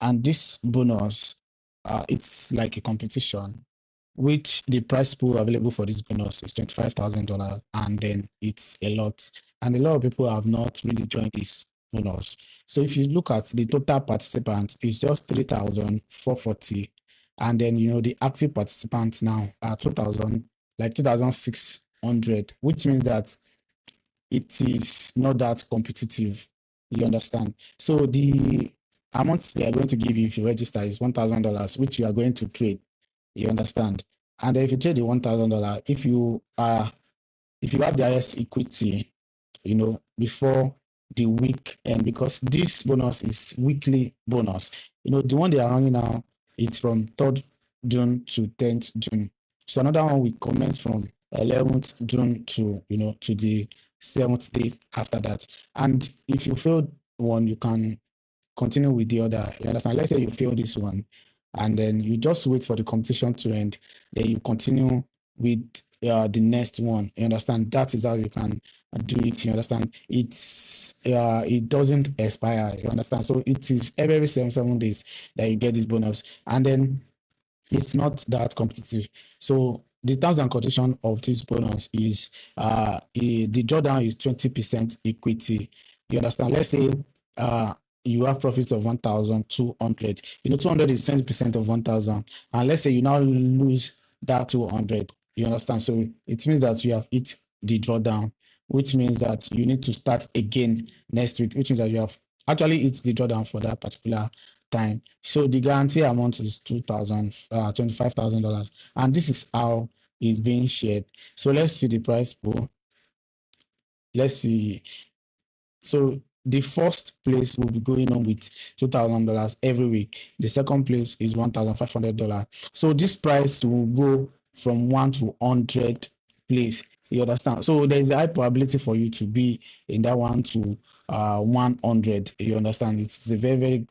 And this bonus, it's like a competition, which the price pool available for this bonus is $25,000, and then it's a lot. And a lot of people have not really joined this bonus. So if you look at the total participants, it's just 3,440. And then, the active participants now are 2,600, which means that it is not that competitive. You understand? So the amount they are going to give you if you register is $1,000, which you are going to trade. You understand? And if you trade the $1,000, if you have the highest equity, before the week end, because this bonus is weekly bonus. The one they are running now, it's from 3rd June to 10th June. So another one will commence from 11th June to the 7th day after that. And if you fail one, you can continue with the other. You understand? Let's say you fail this one, and then you just wait for the competition to end. Then you continue with the next one. You understand? That is how you can do it. You understand? It doesn't expire. You understand? So it is every 7 days that you get this bonus, and then it's not that competitive. So the terms and conditions of this bonus is the drawdown is 20% equity. You understand? Let's say you have profits of 1,200. 200 is 20% of 1,000, and let's say you now lose that 200. You understand? So it means that you have hit the drawdown, which means that you need to start again next week, which means that you have actually hit the drawdown for that particular time. So the guarantee amount is $25,000, and this is how it's being shared. So let's see the price pool. Let's see. So the first place will be going on with $2,000 every week. The second place is $1,500. So this price will go from 1 to 100 place. You understand? So there's a high probability for you to be in that 1 to 100. You understand? It's a very, very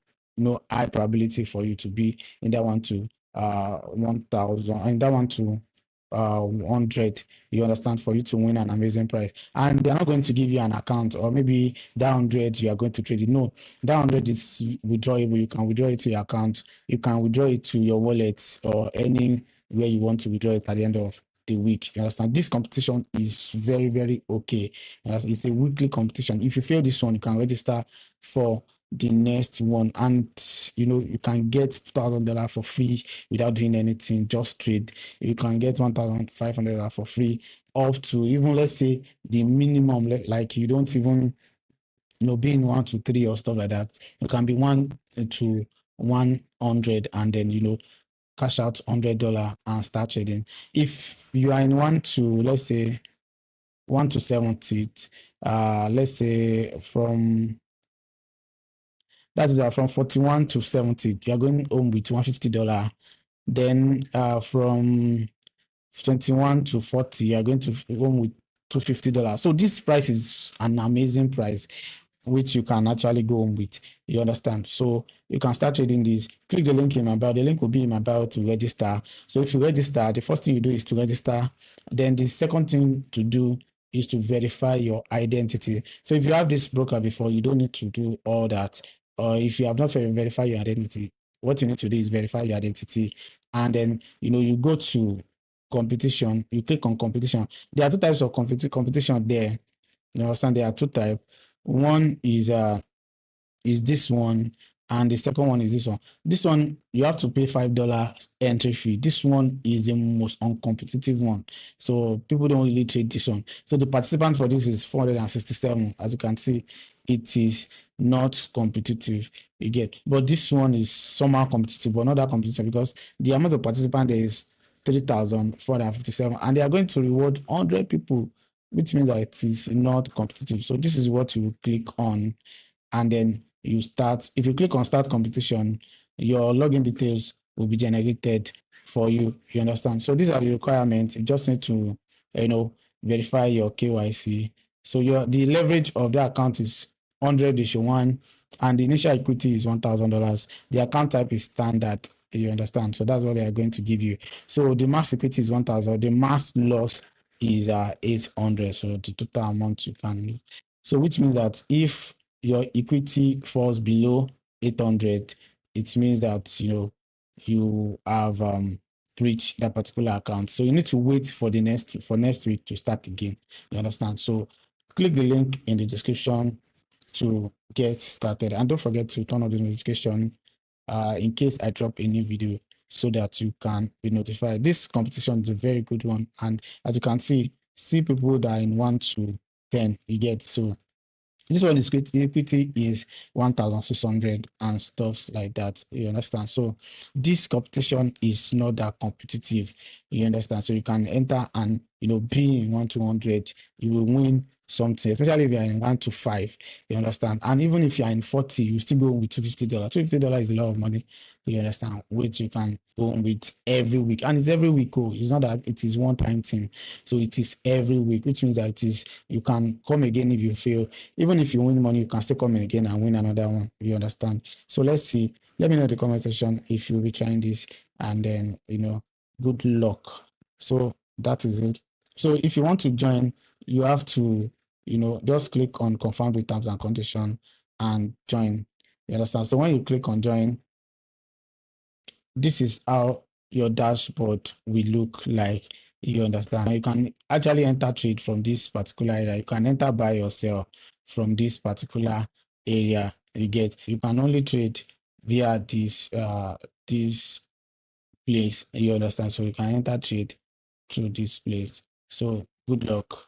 high probability for you to be in that 1 to 1,000, and that 1 to 100. You understand? For you to win an amazing prize. And they're not going to give you an account, or maybe that 100 you are going to trade it. No, that 100 is withdrawable. You can withdraw it to your account. You can withdraw it to your wallet or anywhere you want to withdraw it at the end of the week. You understand? This competition is very, very okay. It's a weekly competition. If you fail this one, you can register for the next one, and you can get $2,000 for free without doing anything. Just trade. You can get $1,500 for free, up to even, let's say, the minimum, like you don't even be in 1 to 3 or stuff like that. You can be 1 to 100, and then cash out $100 and start trading. If you are in 1 to, let's say, 1 to 70, let's say from 41 to 70, you are going home with $150. Then from 21 to 40, you are going to home with $250. So this price is an amazing price, which you can actually go home with. You understand? So you can start trading this. Click the link in my bio. The link will be in my bio to register. So if you register, the first thing you do is to register. Then the second thing to do is to verify your identity. So if you have this broker before, you don't need to do all that. Or if you have not verified your identity, what you need to do is verify your identity. And then, you go to competition, you click on competition. There are 2 types of competition there. You understand? There are 2 types. One is this one, and the second one is this one. This one, you have to pay $5 entry fee. This one is the most uncompetitive one. So people don't really trade this one. So the participant for this is 467. As you can see, it is not competitive. You get, but this one is somehow competitive, but not that competitive, because the amount of participants there is 3,457, and they are going to reward 100 people, which means that it is not competitive. So this is what you click on, and then you start. If you click on start competition, your login details will be generated for you. You understand? So these are the requirements. You just need to verify your KYC. So the leverage of the account is 100:1, and the initial equity is $1,000. The account type is standard. You understand? So that's what they are going to give you. So the max equity is 1,000. The max loss is 800. So the total amount you can. So which means that if your equity falls below 800, it means that you have breached that particular account. So you need to wait for next week to start again. You understand? So click the link in the description to get started, and don't forget to turn on the notification in case I drop a new video, so that you can be notified. This competition is a very good one, and as you can see people that are in 1 to 10, you get. So this one is great. Equity is 1,600 and stuff like that. You understand? So this competition is not that competitive. You understand? So you can enter and be in 1 to 100, you will win something, especially if you are in 1 to 5. You understand? And even if you are in 40, you still go with $250. $250 is a lot of money. You understand? Which you can go with every week, and it's every week. Oh, it's not that it is one time thing. So it is every week, which means that you can come again if you fail. Even if you win money, you can still come in again and win another one. You understand? So let's see. Let me know in the comment section if you'll be trying this, and then good luck. So that is it. So if you want to join, you have to just click on confirm the terms and condition and join. You understand? So when you click on join, this is how your dashboard will look like. You understand? You can actually enter trade from this particular area. You can enter buy or sell from this particular area. You can only trade via this place. You understand? So you can enter trade through this place. So good luck.